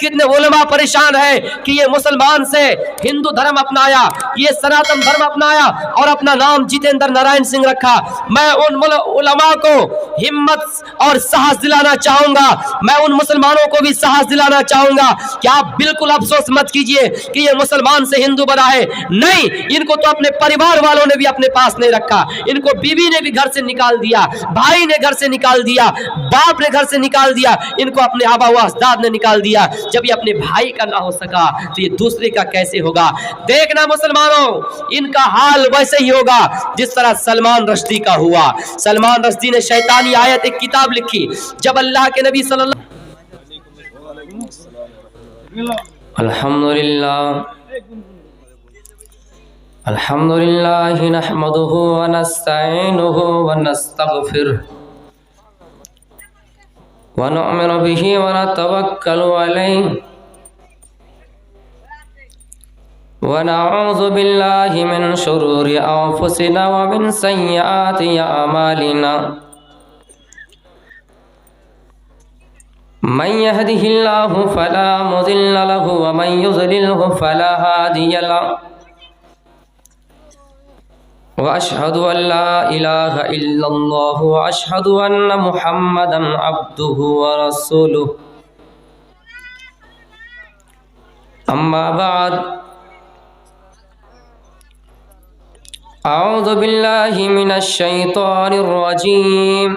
कितने उलमा परेशान है कि ये मुसलमान से हिंदू धर्म अपनाया, ये सनातन धर्म अपनाया और अपना नाम जितेंद्र नारायण सिंह रखा। मैं उन उलमा को हिम्मत और साहस दिलाना चाहूंगा, मैं उन मुसलमानों को भी साहस दिलाना चाहूंगा कि आप बिल्कुल अफसोस मत कीजिए कि ये मुसलमान से हिंदू बना है। नहीं, इनको तो अपने परिवार वालों ने भी अपने पास नहीं रखा, इनको बीवी ने भी घर से निकाल दिया, भाई ने घर से निकाल दिया, बाप ने घर से निकाल दिया, इनको अपने आबा व अजदाद ने निकाल दिया। जब ये अपने भाई का ना हो सका तो ये दूसरे का कैसे होगा? देखना मुसलमानों, इनका हाल वैसे ही होगा जिस तरह सलमान रश्दी का हुआ। सलमान रश्दी ने शैतानी आयत एक किताब लिखी। जब अल्लाह के नबी सल्लल्लाहु अल्हम्दुलिल्लाह नहमदुहु व नस्तईनुहु व नस्तगफिरुह व नु'मिनु बिही व नतवक्कलु अलैहि व नऊज़ु बिल्लाहि मिन शुरूरि अंफुसिना व मिन सय्यिआति अमालिना। मन यहदिहिल्लाहु फला मुज़िल्ल लहु व मन युज़लिल्हु फला हादिय लहु व अशहदु अल्ला इलाहा इल्लल्लाहु व अशहदु अन्न मुहम्मदन अब्दुहु व रसूलुहु। अम्मा बाद, अऊज़ु बिल्लाहि मिनश शैतानिर रजीम।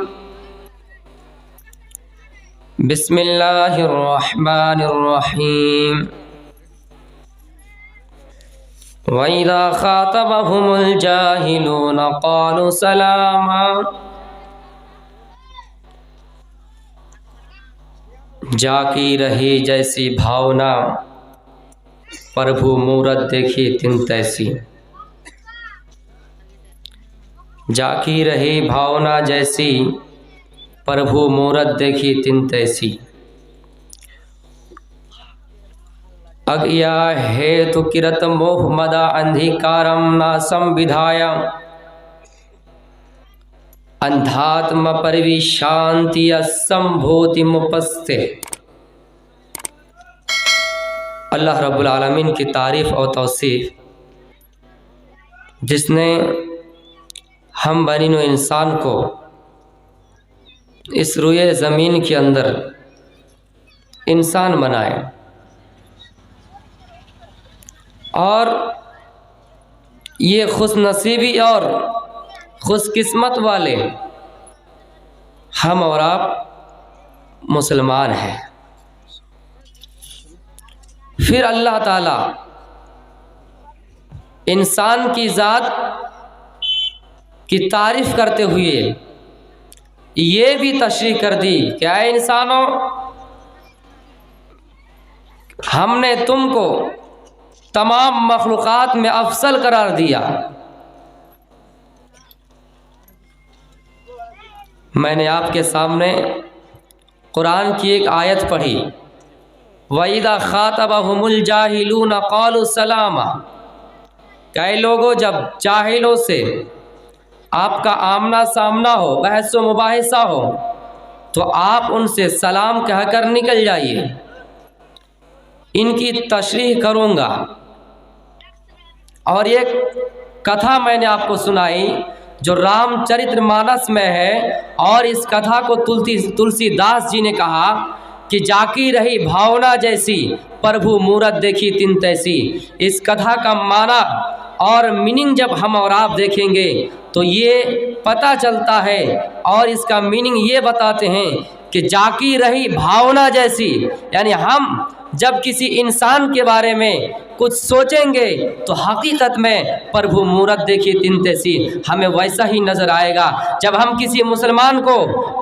बिस्मिल्लाहिर रहमानिर रहीम। वइज़ा ख़ातबहुमुल जाहिलून क़ालू सलामा। जाकी रही जैसी भावना, प्रभु मूरत देखी तिन तैसी। जाकी रही भावना जैसी, प्रभु मूरत देखी तिन तैसी। अज्ञा हेतु किरत मोह मदा अंधिकारम नासम विधाया। अंधात्म परिविशांति असंभूति मुपस्ते। अल्लाह रब्बुल आलमीन की तारीफ़ और तौसीफ़, जिसने हम बनीनो इंसान को इस रुए ज़मीन के अंदर इंसान बनाए और ये खुशनसीबी और खुशकिस्मत वाले हम और आप मुसलमान हैं। फिर अल्लाह ताला इंसान की ज़ात की तारीफ़ करते हुए ये भी तशरीह कर दी, क्या इंसानों, हमने तुमको तमाम मखलूक़ात में अफसल करार दिया। मैंने आपके सामने कुरान की एक आयत पढ़ी, वइज़ा ख़ातबहुमुल जाहिलून क़ालू सलामा। कई लोगों, जब जाहिलों से आपका आमना सामना हो, बहस व मुबाहिसा हो, तो आप उनसे सलाम कहकर निकल जाइए। इनकी तशरीह करूँगा। और एक कथा मैंने आपको सुनाई जो रामचरितमानस में है, और इस कथा को तुलसीदास जी ने कहा कि जाकी रही भावना जैसी, प्रभु मूरत देखी तिन तैसी। इस कथा का माना और मीनिंग जब हम और आप देखेंगे तो ये पता चलता है, और इसका मीनिंग ये बताते हैं कि जाकी रही भावना जैसी, यानी हम जब किसी इंसान के बारे में कुछ सोचेंगे तो हकीकत में प्रभु मूरत देखी तिन तैसी हमें वैसा ही नज़र आएगा। जब हम किसी मुसलमान को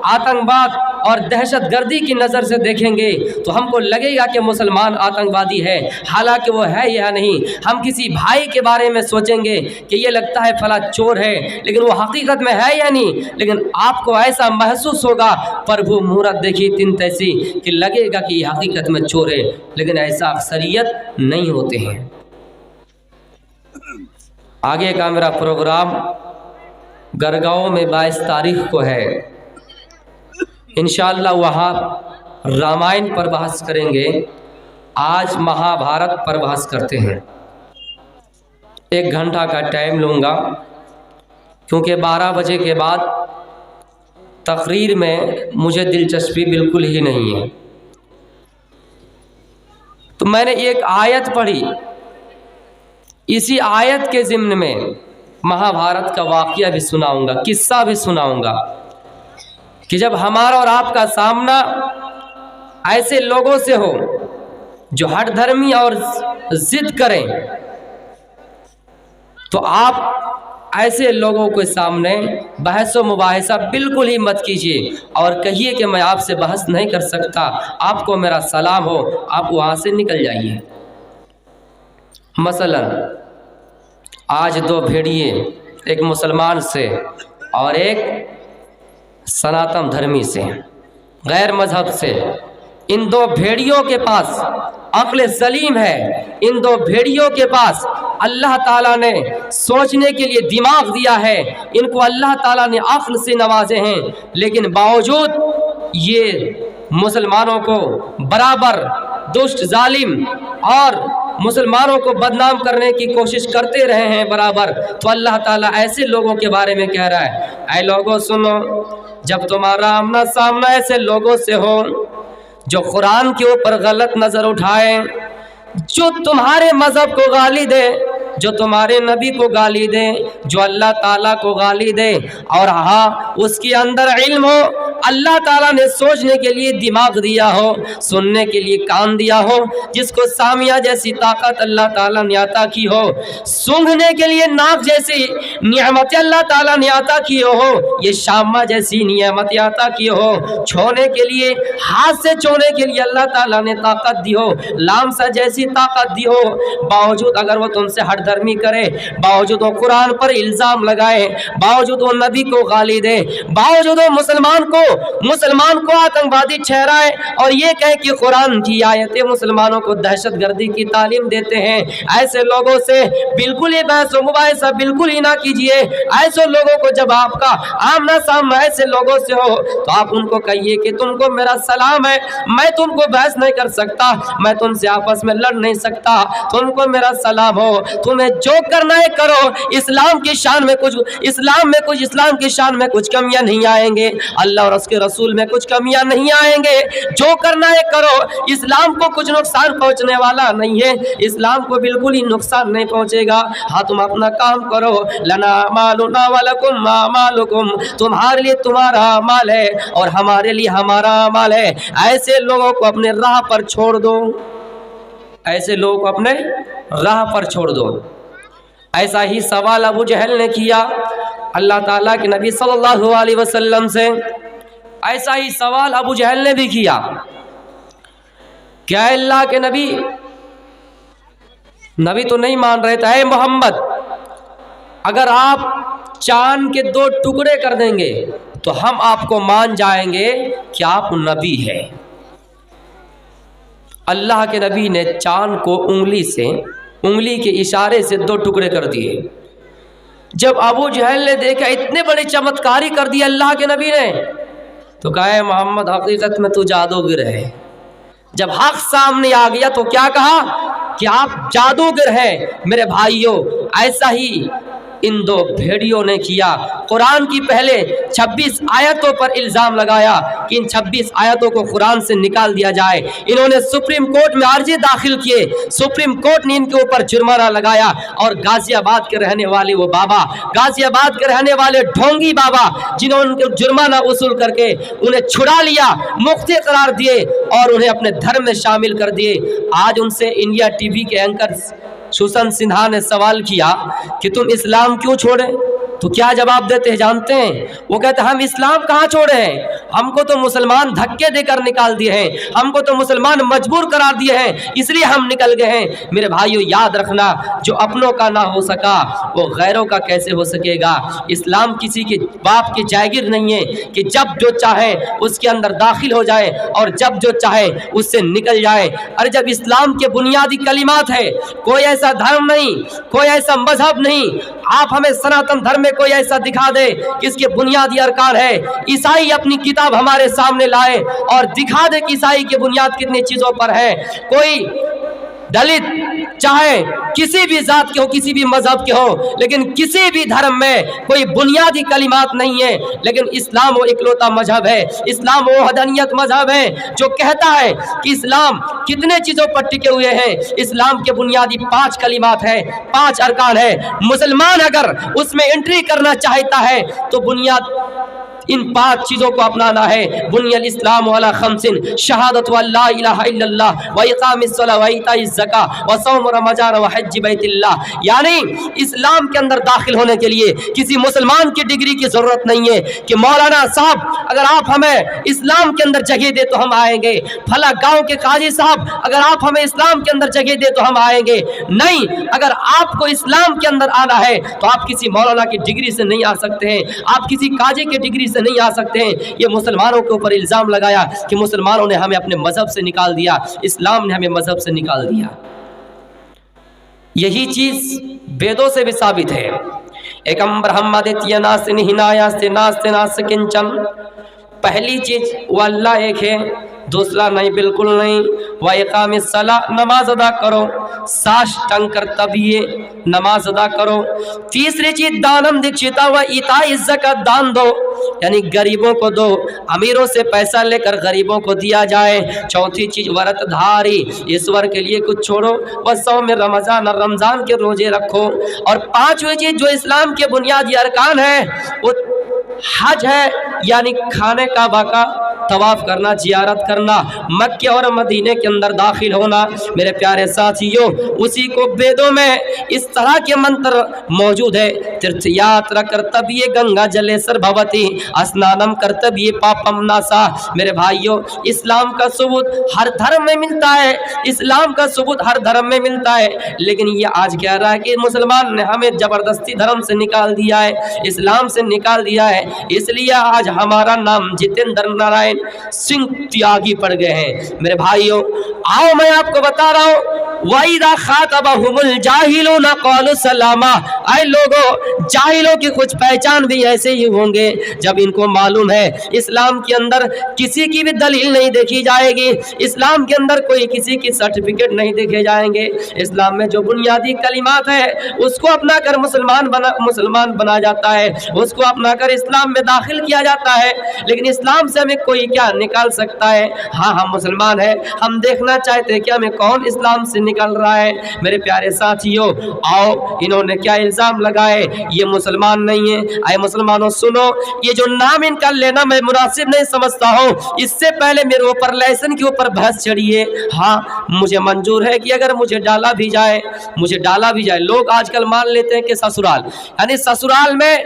आतंकवाद और दहशत गर्दी की नज़र से देखेंगे तो हमको लगेगा कि मुसलमान आतंकवादी है, हालांकि वो है या नहीं। हम किसी भाई के बारे में सोचेंगे कि ये लगता है फला चोर है, लेकिन वो हकीकत में है या नहीं। लेकिन आपको ऐसा महसूस होगा प्रभु मूरत देखी तिन तैसी कि लगेगा कि ये हकीकत में चोर है, लेकिन ऐसा अक्सरियत नहीं होते हैं। आगे का मेरा प्रोग्राम गरगांव में 22 तारीख को है। इंशाअल्लाह वहाँ रामायण पर बहस करेंगे آج مہابھارت پر بحث کرتے ہیں. 1 گھنٹہ کا ٹائم لوں گا کیونکہ 12 بجے کے بعد تقریر میں مجھے دلچسپی بالکل ہی نہیں ہے. تو میں نے ایک آیت پڑھی، اسی آیت کے ضمن میں مہابھارت کا واقعہ بھی سناؤں گا، قصہ بھی سناؤں گا کہ جب ہمارا اور آپ کا سامنا ایسے لوگوں سے ہو جو ہٹ دھرمی اور ضد کریں تو آپ ایسے لوگوں کے سامنے بحث و مباحثہ بالکل ہی مت کیجیے اور کہیے کہ میں آپ سے بحث نہیں کر سکتا، آپ کو میرا سلام ہو، آپ وہاں سے نکل جائیے. مثلا آج 2 بھیڑیے، ایک مسلمان سے اور ایک سناتن دھرمی سے، غیر مذہب سے، ان 2 بھیڑیوں کے پاس عقل سلیم ہے، ان 2 بھیڑیوں کے پاس اللہ تعالیٰ نے سوچنے کے لیے دماغ دیا ہے، ان کو اللہ تعالیٰ نے عقل سے نوازے ہیں، لیکن باوجود یہ مسلمانوں کو برابر دشت ظالم اور مسلمانوں کو بدنام کرنے کی کوشش کرتے رہے ہیں برابر. تو اللہ تعالیٰ ایسے لوگوں کے بارے میں کہہ رہا ہے، اے لوگوں سنو، جب تمہارا آمنا سامنا ایسے لوگوں سے ہو جو قرآن کے اوپر غلط نظر اٹھائے، جو تمہارے مذہب کو گالی دے، جو تمہارے نبی کو گالی دے، جو اللہ تعالیٰ کو گالی دے، اور ہاں اس کے اندر علم ہو، اللہ تعالیٰ نے سوچنے کے لیے دماغ دیا ہو، سننے کے لیے کان دیا ہو، جس کو سامیہ جیسی طاقت اللہ تعالیٰ نے عطا کی ہو، سونگھنے کے لیے ناک جیسی نعمت اللہ تعالیٰ نے عطا کی ہو، یہ شامہ جیسی نعمت عطا کی ہو، چھونے کے لیے ہاتھ سے چھونے کے لیے اللہ تعالیٰ نے طاقت دی ہو، لامسا جیسی طاقت دی ہو، باوجود اگر وہ تم سے ہٹ دھرمی کرے، باوجود وہ قرآن پر الزام لگائے، باوجود وہ نبی کو گالی دے، باوجود وہ مسلمان کو آتنکوادی ٹھہرائے اور یہ کہے کہ قرآن کی آیتیں مسلمانوں کو دہشت گردی کی تعلیم دیتے ہیں، ایسے لوگوں سے بالکل ہی بحث و مباحثہ بالکل ہی نہ کیجیے. ایسے لوگوں کو جب آپ کا آمنا سامنا ایسے لوگوں سے ہو تو آپ ان کو کہیے کہ تم کو میرا سلام ہے، میں تم کو بحث نہیں کر سکتا، میں تم سے آپس میں لڑ نہیں سکتا، تم کو میرا سلام ہو، تمہیں جو کرنا ہے کرو، اسلام کی شان میں کچھ کمیاں نہیں آئیں گے، اللہ اور اس کے رسول میں کچھ کمیاں نہیں آئیں گے، جو کرنا ہے کرو، اسلام کو کچھ نقصان پہنچنے والا نہیں ہے، اسلام کو بالکل ہی نقصان نہیں پہنچے گا. ہاں تم اپنا کام کرو، لنا اعمالنا ولکم اعمالکم، تمہارے لیے تمہارا اعمال ہے اور ہمارے لیے ہمارا اعمال ہے. ایسے لوگوں کو اپنے راہ پر چھوڑ دو، ایسے لوگوں کو اپنے راہ پر چھوڑ دو. ایسا ہی سوال ابو جہل نے کیا اللہ تعالیٰ کے نبی صلی اللہ علیہ وسلم سے، ایسا ہی سوال ابو جہل نے بھی کیا، کیا اللہ کے نبی تو نہیں مان رہے تھے، اے محمد اگر آپ چاند کے 2 ٹکڑے کر دیں گے تو ہم آپ کو مان جائیں گے کہ آپ نبی ہیں. اللہ کے نبی نے چاند کو انگلی کے اشارے سے 2 ٹکڑے کر دیے. جب ابو جہل نے دیکھا اتنے بڑی چمتکاری کر دی اللہ کے نبی نے تو کہا اے محمد حقیقت میں تو جادوگر ہے. جب حق سامنے آ گیا تو کیا کہا کہ آپ جادوگر ہیں. میرے بھائیوں ایسا ہی ان 2 بھیڑیوں نے کیا. قرآن کی پہلے 26 آیتوں پر الزام لگایا کہ ان 26 آیتوں کو قرآن سے نکال دیا جائے. انہوں نے سپریم کورٹ میں عرضی داخل کیے، سپریم کورٹ نے ان کے اوپر جرمانہ لگایا اور غازی آباد کے رہنے والے وہ بابا، غازی آباد کے رہنے والے ڈھونگی بابا جنہوں نے ان کو جرمانہ وصول کر کے انہیں چھڑا لیا، مفتی قرار دیے اور انہیں اپنے دھرم میں شامل کر دیے. آج ان سے انڈیا ٹی وی کے اینکر سوشن سنہا نے سوال کیا کہ تم اسلام کیوں چھوڑے؟ تو کیا جواب دیتے ہیں جانتے ہیں؟ وہ کہتے ہیں ہم اسلام کہاں چھوڑے ہیں، ہم کو تو مسلمان دھکے دے کر نکال دیے ہیں، ہم کو تو مسلمان مجبور قرار دیے ہیں، اس لیے ہم نکل گئے ہیں. میرے بھائیو یاد رکھنا، جو اپنوں کا نہ ہو سکا وہ غیروں کا کیسے ہو سکے گا. اسلام کسی کے باپ کی جائگیر نہیں ہے کہ جب جو چاہے اس کے اندر داخل ہو جائے اور جب جو چاہے اس سے نکل جائے. اور جب اسلام کے بنیادی کلمات ہے، کوئی ایسا دھرم نہیں، کوئی ایسا مذہب نہیں، आप हमें सनातन धर्म में कोई ऐसा दिखा दे कि इसके बुनियादी अरकान है। ईसाई अपनी किताब हमारे सामने लाए और दिखा दे कि ईसाई की बुनियाद कितनी चीजों पर है। कोई दलित चाहे किसी भी जात के हो, किसी भी मजहब के हो, लेकिन किसी भी धर्म में कोई बुनियादी कलिमात नहीं है। लेकिन इस्लाम वो इकलौता मजहब है, इस्लाम वो हदनियत मजहब है जो कहता है कि इस्लाम कितने चीज़ों पर टिके हुए हैं। इस्लाम के बुनियादी 5 कलिमात है, 5 अरकान है। मुसलमान अगर उसमें एंट्री करना चाहता है तो बुनियाद इन 5 चीज़ों को अपनाना है। बुनियल इस्लाम वाला खमसिन शहादत ला इलाहा इल्लल्लाह व इकामिस सलाह व इताइज ज़का व सौम रमज़ान व हज बैतिल्लाह। यानी इस्लाम के अंदर दाखिल होने के लिए किसी मुसलमान की डिग्री की ज़रूरत नहीं है कि मौलाना साहब अगर आप हमें इस्लाम के अंदर जगह दे तो हम आएंगे, फला गाँव के काजी साहब अगर आप हमें इस्लाम के अंदर जगह दे तो हम आएंगे। नहीं, अगर आपको इस्लाम के अंदर आना है तो आप किसी मौलाना की डिग्री से नहीं आ सकते हैं, आप किसी काजी की डिग्री से नहीं आ सकते हैं। ये मुसलमानों के ऊपर इल्जाम लगाया कि मुसलमानों ने हमें अपने मजहब से निकाल दिया, इस्लाम ने हमें मजहब से निकाल दिया। यही चीज वेदों से भी साबित है। एकम ब्रह्मादित्य नास्ति हिनायास्ति नास्ति नास्ति किंचन। पहली चीज वो अल्लाह एक है, दूसरा नहीं, बिल्कुल नहीं। व इकामिस सलाह, नमाज अदा करो, साष्टांग कर्तव्य नमाज अदा करो। तीसरी चीज दानम दीक्षिता व इताइज ज़कात, दान दो यानी गरीबों को दो, अमीरों से पैसा लेकर गरीबों को दिया जाए। चौथी चीज व्रतधारी, ईश्वर के लिए कुछ छोड़ो। व सौम रमज़ान, रमज़ान के रोजे रखो। और 5वीं चीज जो इस्लाम के बुनियादी अरकान है वो हज है, यानी खाने काबा का तवाफ करना, जियारत करना, मक्के और मदीने के अंदर दाखिल होना। मेरे प्यारे साथियों, उसी को वेदों में इस तरह के मंत्र मौजूद है। तीर्थयात्रा कर्तव्य गंगा जलेसर भवती, स्नानम कर्तव्य पापम नासा। मेरे भाइयों, इस्लाम का सबूत हर धर्म में मिलता है, इस्लाम का सबूत हर धर्म में मिलता है। लेकिन ये आज कह रहा है कि मुसलमान ने हमें जबरदस्ती धर्म से निकाल दिया है, इस्लाम से निकाल दिया है। इसलिए आज हमारा नाम जितेंद्र नारायण सिंह त्यागी पड़ गए हैं। मेरे भाइयों, आओ मैं आपको बता रहा हूँ, वाइदा खातबहुमुल जाहिलून क़ालू सलामा। ऐ लोगों, जाहिलों की कुछ पहचान भी ऐसे ही होंगे जब इनको मालूम है इस्लाम के अंदर किसी की भी दलील नहीं देखी जाएगी, इस्लाम के अंदर कोई किसी की सर्टिफिकेट नहीं देखे जाएंगे। इस्लाम में जो बुनियादी कलिमात है उसको अपना कर मुसलमान बना जाता है, उसको अपना कर इस्लाम में दाखिल किया जाता है। लेकिन इस्लाम से हमें कोई क्या निकाल सकता है? हाँ, हम मुसलमान हैं, हम देखना चाहते हैं कि हमें कौन इस्लाम से निकल रहा है। मेरे प्यारे साथियों, आओ, इन्होंने क्या इल्ज़ाम लगाए, ये मुसलमान नहीं है। आए मुसलमानों सुनो, ये जो नाम इनका लेना मैं मुनासिब नहीं समझता हूँ। इससे पहले मेरे ऊपर लाइसेंस के ऊपर बहस चढ़ी है। हाँ, मुझे मंजूर है कि अगर मुझे डाला भी जाए, लोग आजकल मान लेते हैं कि ससुराल, यानी ससुराल में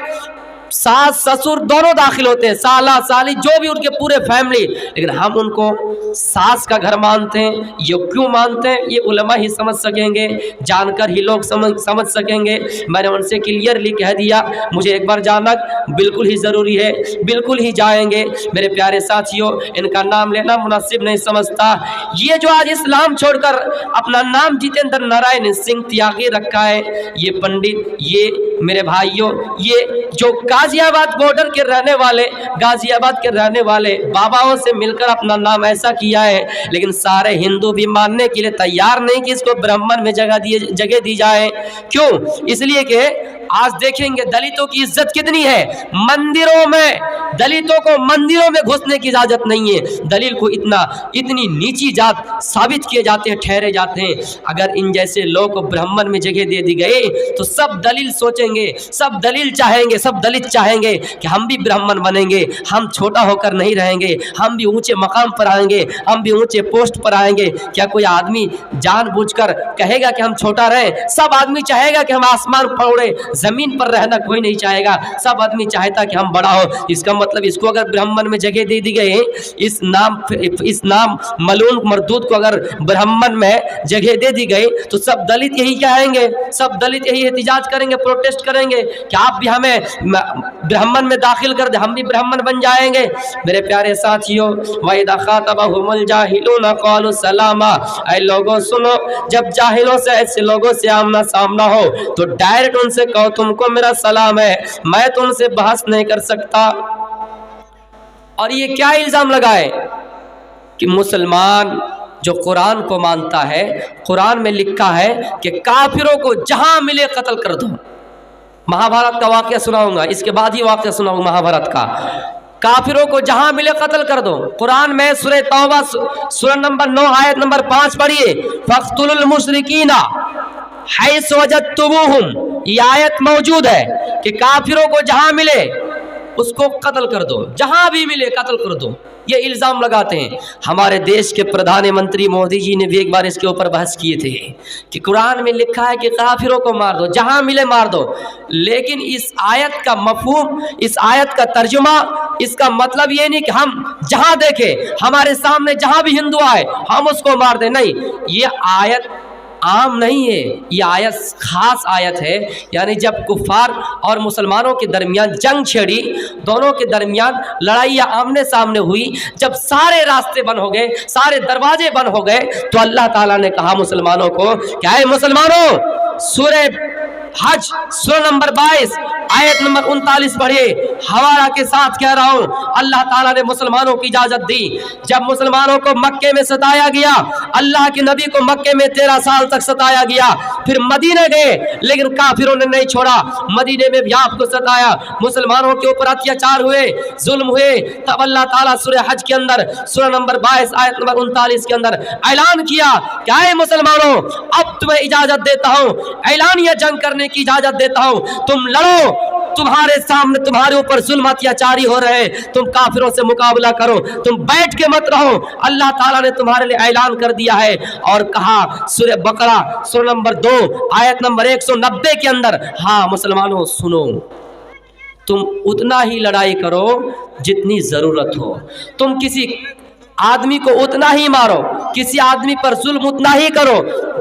सास ससुर दोनों दाखिल होते हैं, साला साली जो भी उनके पूरे फैमिली, लेकिन हम उनको सास का घर मानते हैं। ये क्यों मानते हैं ये उलमा ही समझ सकेंगे, जानकर ही लोग समझ सकेंगे। मैंने उनसे क्लियरली कह दिया मुझे एक बार जाना बिल्कुल ही ज़रूरी है, बिल्कुल ही जाएंगे। मेरे प्यारे साथियों, इनका नाम लेना मुनासिब नहीं समझता। ये जो आज इस्लाम छोड़कर अपना नाम जितेंद्र नारायण सिंह त्यागी रखा है, ये पंडित, ये मेरे भाइयों, ये जो गाजियाबाद बॉर्डर के रहने वाले, गाजियाबाद के रहने वाले बाबाओं से मिलकर अपना नाम ऐसा किया है, लेकिन सारे हिंदू भी मानने के लिए तैयार नहीं कि इसको ब्राह्मण में जगह दी जाए। क्यों? इसलिए कि आज देखेंगे दलितों की इज्जत कितनी है। मंदिरों में दलितों को मंदिरों में घुसने की इजाजत नहीं है। दलित को इतनी नीची जात साबित किए जाते हैं, ठहरे जाते हैं। अगर इन जैसे लोग को ब्राह्मण में जगह दे दी गई तो सब दलिल सोचेंगे, सब दलिल चाहेंगे, सब दलित चाहेंगे कि हम भी ब्राह्मण बनेंगे, हम छोटा होकर नहीं रहेंगे, हम भी ऊंचे मकाम पर आएंगे, हम भी ऊंचे पोस्ट पर आएंगे। क्या कोई आदमी जानबूझकर कहेगा कि हम छोटा रहे? सब आदमी चाहेगा कि हम आसमान पर उड़े, जमीन पर रहना कोई नहीं चाहेगा। सब आदमी चाहता कि हम बड़ा हो। इसका मतलब इसको अगर ब्राह्मण में जगह दे दी गई, इस नाम मलून मरदूद को अगर ब्राह्मण में जगह दे दी गई तो सब दलित यही कहेंगे, सब दलित यही एहतिजाज करेंगे, प्रोटेस्ट کوشش کریں گے کہ آپ بھی ہمیں برہمن میں داخل کر دیں، ہم بھی برہمن بن جائیں گے۔ میرے پیارے ساتھیوں، وَإِذَا خَاطَبَهُمُ الْجَاهِلُونَ قَالُوا سَلَامًا، اے لوگوں سنو، جب جاہلوں سے ایسے لوگوں سے آمنا سامنا ہو تو ڈائریکٹ ان سے کہو تم کو میرا سلام ہے، میں تم سے بحث نہیں کر سکتا۔ اور یہ کیا الزام لگائے کہ مسلمان جو قرآن کو مانتا ہے، قرآن میں لکھا ہے کہ کافروں کو جہاں ملے قتل کر دو۔ مہابھارت کا واقعہ سناؤں گا، اس کے بعد ہی واقعہ سناؤں گا مہابھارت کا۔ کافروں کو جہاں ملے قتل کر دو۔ قرآن میں سورہ توبہ سورہ نمبر 9 آیت نمبر 5 پڑھیے، فَاقْتُلُوا الْمُشْرِكِينَ حَيْثُ وَجَدتُّمُوهُمْ، یہ آیت موجود ہے کہ کافروں کو جہاں ملے اس کو قتل کر دو، جہاں بھی ملے قتل کر دو۔ یہ الزام لگاتے ہیں۔ ہمارے دیش کے پردھان منتری مودی جی نے بھی ایک بار اس کے اوپر بحث کیے تھے کہ قرآن میں لکھا ہے کہ کافروں کو مار دو، جہاں ملے مار دو، لیکن اس آیت کا مفہوم، اس آیت کا ترجمہ، اس کا مطلب یہ نہیں کہ ہم جہاں دیکھیں، ہمارے سامنے جہاں بھی ہندو آئے ہم اس کو مار دیں، نہیں، یہ آیت عام نہیں ہے، یہ آیت خاص آیت ہے۔ یعنی جب کفار اور مسلمانوں کے درمیان جنگ چھڑی، دونوں کے درمیان لڑائیاں آمنے سامنے ہوئی، جب سارے راستے بند ہو گئے، سارے دروازے بند ہو گئے، تو اللہ تعالیٰ نے کہا مسلمانوں کو کہ اے مسلمانوں، سورہ حج سورہ نمبر 22 آیت نمبر 39 پڑھیے۔ حوالہ کے ساتھ کہہ رہا ہوں، اللہ تعالیٰ نے مسلمانوں کی اجازت دی۔ جب مسلمانوں کو مکے میں ستایا گیا، اللہ کے نبی کو مکے میں 13 سال تک ستایا گیا، پھر مدینے گئے، لیکن کافروں نے نہیں چھوڑا، مدینے میں بھی آپ کو ستایا، مسلمانوں کے اوپر اتیاچار ہوئے، ظلم ہوئے۔ تب اللہ تعالیٰ سورہ حج کے اندر سورہ نمبر 22 آیت نمبر 39 کے اندر اعلان کیا کہ اے مسلمانوں، اب تمہیں اجازت دیتا ہوں، اعلانیہ جنگ کرنے کی اجازت دیتا ہوں، تم لڑو، تمہارے سامنے تمہارے اوپر ظلم اتیاچاری ہو رہے ہیں، تم کافروں سے مقابلہ کرو، تم بیٹھ کے مت رہو۔ اللہ تعالیٰ نے تمہارے لیے اعلان کر دیا ہے، اور کہا سورہ بقرہ سورہ نمبر 2 آیت نمبر 190 کے اندر، ہاں مسلمانوں سنو، تم اتنا ہی لڑائی کرو جتنی ضرورت ہو، تم کسی آدمی کو اتنا ہی مارو، کسی آدمی پر ظلم اتنا ہی کرو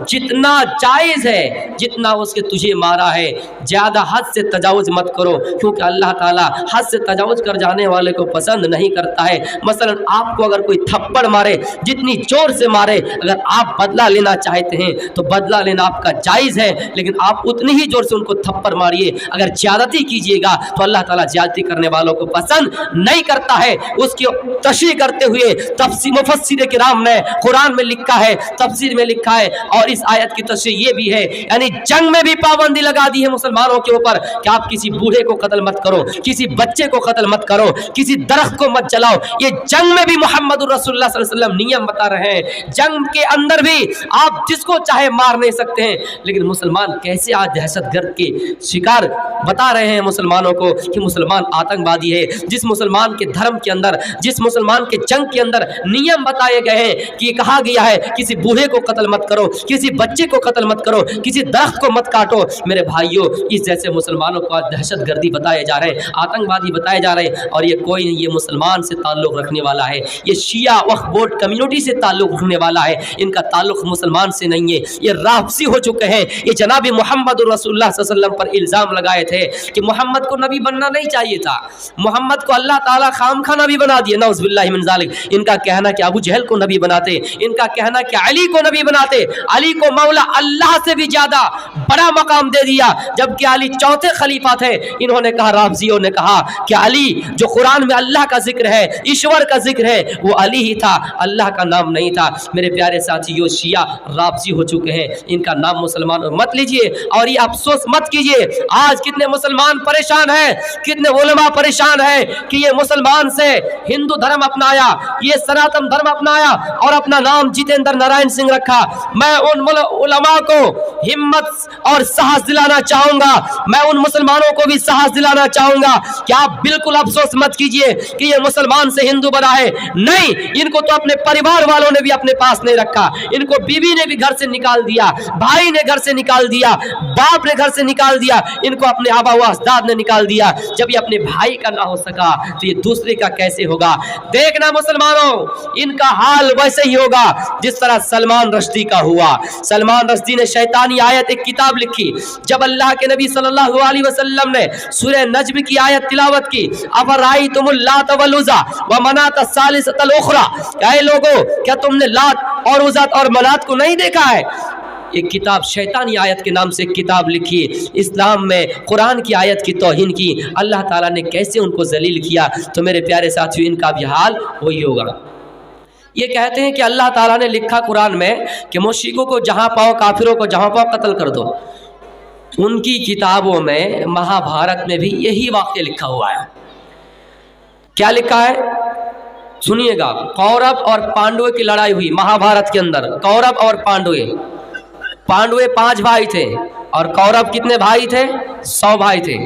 جتنا جائز ہے، جتنا اس کے تجھے مارا ہے، زیادہ حد سے تجاوز مت کرو، کیونکہ اللہ تعالیٰ حد سے تجاوز کر جانے والے کو پسند نہیں کرتا ہے۔ مثلا آپ کو اگر کوئی تھپڑ مارے، جتنی زور سے مارے، اگر آپ بدلہ لینا چاہتے ہیں تو بدلہ لینا آپ کا جائز ہے، لیکن آپ اتنی ہی زور سے ان کو تھپڑ ماریے۔ اگر زیادتی کیجیے گا تو اللہ تعالیٰ زیادتی کرنے والوں کو پسند نہیں کرتا ہے۔ اس کی تشریح کرتے ہوئے مفسر کرام نے قرآن میں لکھا ہے، تفسیر میں لکھا ہے، اور اس آیت کی تشریح یہ بھی ہے، یعنی جنگ میں بھی پابندی لگا دی ہے مسلمانوں کے اوپر کہ آپ کسی بوڑھے کو قتل مت کرو، کسی بچے کو قتل مت کرو، کسی درخت کو مت جلاؤ۔ یہ جنگ میں بھی محمد رسول اللہ صلی اللہ علیہ وسلم نیم بتا رہے ہیں، جنگ کے اندر بھی آپ جس کو چاہے مار نہیں سکتے ہیں، لیکن مسلمان کیسے آج دہشت گرد کے شکار بتا رہے ہیں مسلمانوں کو کہ مسلمان آتنکوادی ہے۔ جس مسلمان کے دھرم کے اندر، جس مسلمان کے جنگ کے اندر نیم بتائے گئے ہیں کہ یہ کہا گیا ہے کسی بوڑھے کو قتل مت کرو، کسی بچے کو قتل مت کرو، کسی درخت کو مت کاٹو، میرے بھائیوں اس جیسے مسلمانوں کو آج دہشت گردی بتائے جا رہے ہیں، آتنکوادی بتائے جا رہے ہیں، اور یہ کوئی نہیں، یہ مسلمان سے تعلق رکھنے والا ہے، یہ شیعہ وخبورڈ کمیونٹی سے تعلق رکھنے والا ہے، ان کا تعلق مسلمان سے نہیں ہے، یہ رافضی ہو چکے ہیں۔ یہ جناب محمد رسول اللہ صلی اللہ علیہ وسلم پر الزام لگائے تھے کہ محمد کو نبی بننا نہیں چاہیے تھا، محمد کو اللہ تعالیٰ خامخواہ نبی بنا دیے، نعوذ باللہ من ذالک۔ ان کا کہنا کہ ابو جہل کو نبی بناتے، ان کا کہنا کہ علی کو نبی بناتے، علی کو مولا اللہ سے بھی زیادہ بڑا مقام دے دیا، جبکہ علی چوتھے خلیفہ تھے۔ انہوں نے کہا، رافضیوں نے کہا کہ علی جو قرآن میں اللہ کا ذکر ہے، ایشور کا ذکر ہے، وہ علی ہی تھا، اللہ کا نام نہیں تھا۔ میرے پیارے ساتھیو، شیعہ رافضی ہو چکے ہیں، ان کا نام مسلمان مت لیجئے، اور یہ افسوس مت کیجئے۔ آج کتنے مسلمان پریشان ہیں، کتنے علماء پریشان ہیں کہ یہ مسلمان سے ہندو دھرم اپنایا، یہ سناتن دھرم اپنایا اور اپنا نام جتیندر نارائن سنگھ رکھا۔ میں ان علماء کو ہمت اور ساہس دلانا چاہوں گا، میں ان مسلمانوں کو بھی ساہس دلانا چاہوں گا کہ آپ بالکل افسوس مت کیجئے کہ یہ مسلمان سے ہندو بنا ہے، نہیں، ان کو تو اپنے پریوار والوں نے بھی اپنے پاس نہیں رکھا، ان کو بیوی نے بھی گھر سے نکال دیا، بھائی نے گھر سے نکال دیا، باپ نے گھر سے نکال دیا، ان کو اپنے آبا و اجداد نے نکال دیا۔ جب یہ اپنے بھائی کا نہ ہو سکا تو یہ دوسرے کا کیسے ہوگا؟ دیکھنا مسلمانوں، इनका हाल वैसे ही होगा जिस तरह सलमान रश्दी का हुआ। सलमान रश्दी ने शैतानी आयत एक किताब लिखी। जब अल्लाह के नबी सल्लल्लाहु अलैहि वसल्लम ने सूरह नज्म की आयत तिलावत की, अफराइतुमुल लात वल उज़्ज़ा व मनात अस्सालिसतल उखरा, ऐ लोगों क्या तुमने लात और उज़्ज़ा और मनात को नहीं देखा है? एक किताब शैतानी आयत के नाम से एक किताब लिखी। इस्लाम में कुरान की आयत की तौहीन की, अल्लाह ताला ने कैसे उनको जलील किया। तो मेरे प्यारे साथियों, इनका भी हाल वही होगा। ये कहते हैं कि अल्लाह ताला ने लिखा कुरान में कि मुश्रिकों को जहाँ पाओ, काफिरों को जहाँ पाओ कत्ल कर दो। उनकी किताबों में, महाभारत में भी यही वाक्य लिखा हुआ है। क्या लिखा है सुनिएगा। कौरव और पांडवों की लड़ाई हुई महाभारत के अंदर। कौरव और पांडवे 5 भाई थे और कौरव कितने भाई थे? 100 भाई थे।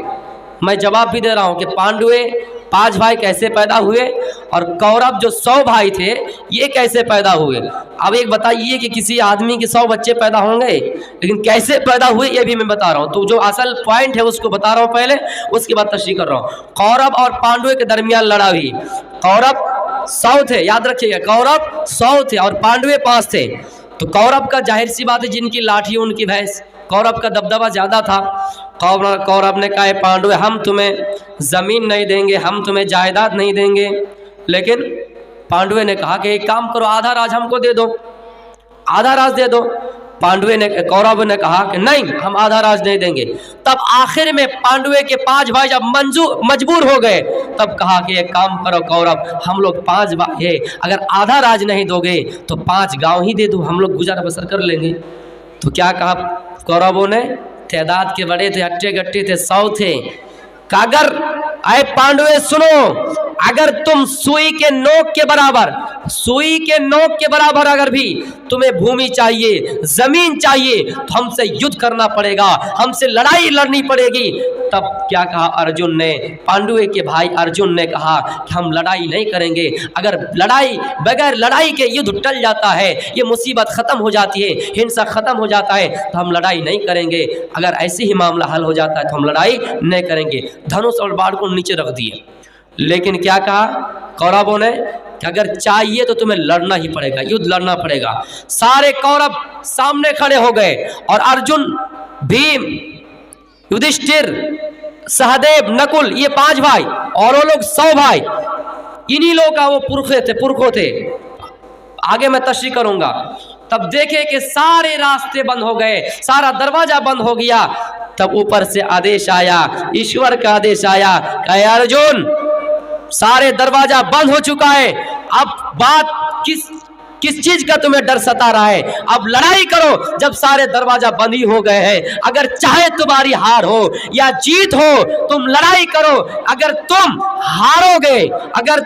मैं जवाब भी दे रहा हूं कि पांडवे 5 भाई कैसे पैदा हुए और कौरव जो 100 भाई थे ये कैसे पैदा हुए। अब एक बताइए कि किसी आदमी के 100 बच्चे पैदा होंगे, लेकिन कैसे पैदा हुए ये भी मैं बता रहा हूं। तो जो असल पॉइंट है उसको बता रहा हूं पहले, उसके बाद तशरीह कर रहा हूं। कौरव और पांडवे के दरमियान लड़ाई हुई। कौरव 100 थे, याद रखिएगा, कौरव 100 थे और पांडवे 5 थे। तो कौरव का जाहिर सी बात है जिनकी लाठी उनकी भैंस, कौरव का दबदबा ज़्यादा था। कौरव ने कहा पांडवे हम तुम्हें ज़मीन नहीं देंगे, हम तुम्हें जायदाद नहीं देंगे। लेकिन पांडवे ने कहा कि एक काम करो, आधा राज हमको दे दो, आधा राज दे दो। कौरव ने कहा कि नहीं, हम आधा राज नहीं देंगे। तब आखिर में पांडवे के 5 भाई जब मजबूर हो गए, तब कहा कि एक काम करो कौरव, हम लोग 5 भाई है, अगर आधा राज नहीं दोगे तो 5 गांव ही दे दो, हम लोग गुजारा बसर कर लेंगे। तो क्या कहा कौरवों ने? तादाद के बड़े थे, हट्टे गट्टे थे, 100 थे। अगर आए पांडवे सुनो, अगर तुम सुई के नोक के बराबर अगर भी तुम्हें भूमि चाहिए, जमीन चाहिए, तो हमसे युद्ध करना पड़ेगा, हमसे लड़ाई लड़नी पड़ेगी। तब क्या कहा अर्जुन ने? पांडवे के भाई अर्जुन ने कहा कि हम लड़ाई नहीं करेंगे। अगर बगैर लड़ाई के युद्ध टल जाता है, ये मुसीबत खत्म हो जाती है, हिंसा खत्म हो जाता है, तो हम लड़ाई नहीं करेंगे। अगर ऐसे ही मामला हल हो जाता है तो हम लड़ाई नहीं करेंगे। धनुष और बाण को नीचे रख दिए। लेकिन क्या कहा कौरवों ने कि अगर चाहिए तो तुम्हें लड़ना ही पड़ेगा, युद्ध लड़ना पड़ेगा। सारे कौरव सामने खड़े हो गए और अर्जुन, भीम, युधिष्ठिर, सहदेव, नकुल, ये 5 भाई और वो लोग 100 भाई, इन्हीं लोगों का वो पुरखों थे। आगे मैं तशरीह करूंगा। तब देखे कि सारे रास्ते बंद हो गए, सारा दरवाजा बंद हो गया। तब ऊपर से आदेश आया, ईश्वर का आदेश आया, कहे अर्जुन सारे दरवाजा बंद हो चुका है, अब बात किस चीज का तुम्हें डर सता रहा है? अब लड़ाई करो जब सारे दरवाजा बंद ही हो गए हैं। अगर चाहे तुम्हारी हार हो या जीत हो, तुम लड़ाई करो। अगर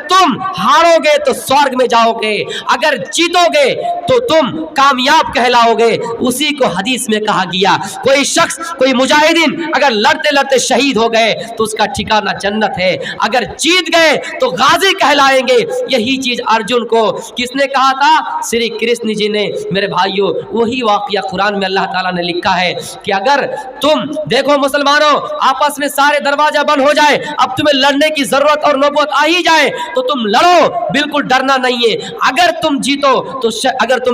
तुम हारोगे तो स्वर्ग में जाओगे, अगर जीतोगे तो तुम कामयाब कहलाओगे। उसी को हदीस में कहा गया, कोई शख्स, कोई मुजाहिदीन अगर लड़ते लड़ते शहीद हो गए तो उसका ठिकाना जन्नत है, अगर जीत गए तो गाजी कहलाएंगे। यही चीज अर्जुन को किसने कहा था? श्री कृष्ण जी ने। मेरे भाइयों, वही वाकया कुरान में अल्लाह ताला ने लिखा है कि अगर तुम देखो मुसलमानों, आपस में सारे दरवाजा बंद हो जाए, अब तुम्हें लड़ने की जरूरत और नौबत आ ही जाए तो तुम लड़ो, बिल्कुल डरना नहीं है। अगर तुम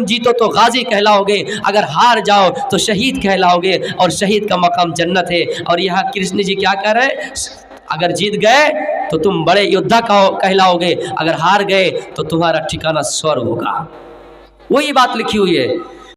जीतो तो गाजी कहलाओगे, अगर हार जाओ तो शहीद कहलाओगे, और शहीद का मकाम जन्नत है। और यहाँ कृष्ण जी क्या कह रहे हैं? अगर जीत गए तो तुम बड़े योद्धा कहलाओगे, अगर हार गए तो तुम्हारा ठिकाना स्वर्ग होगा। वही बात लिखी हुई है।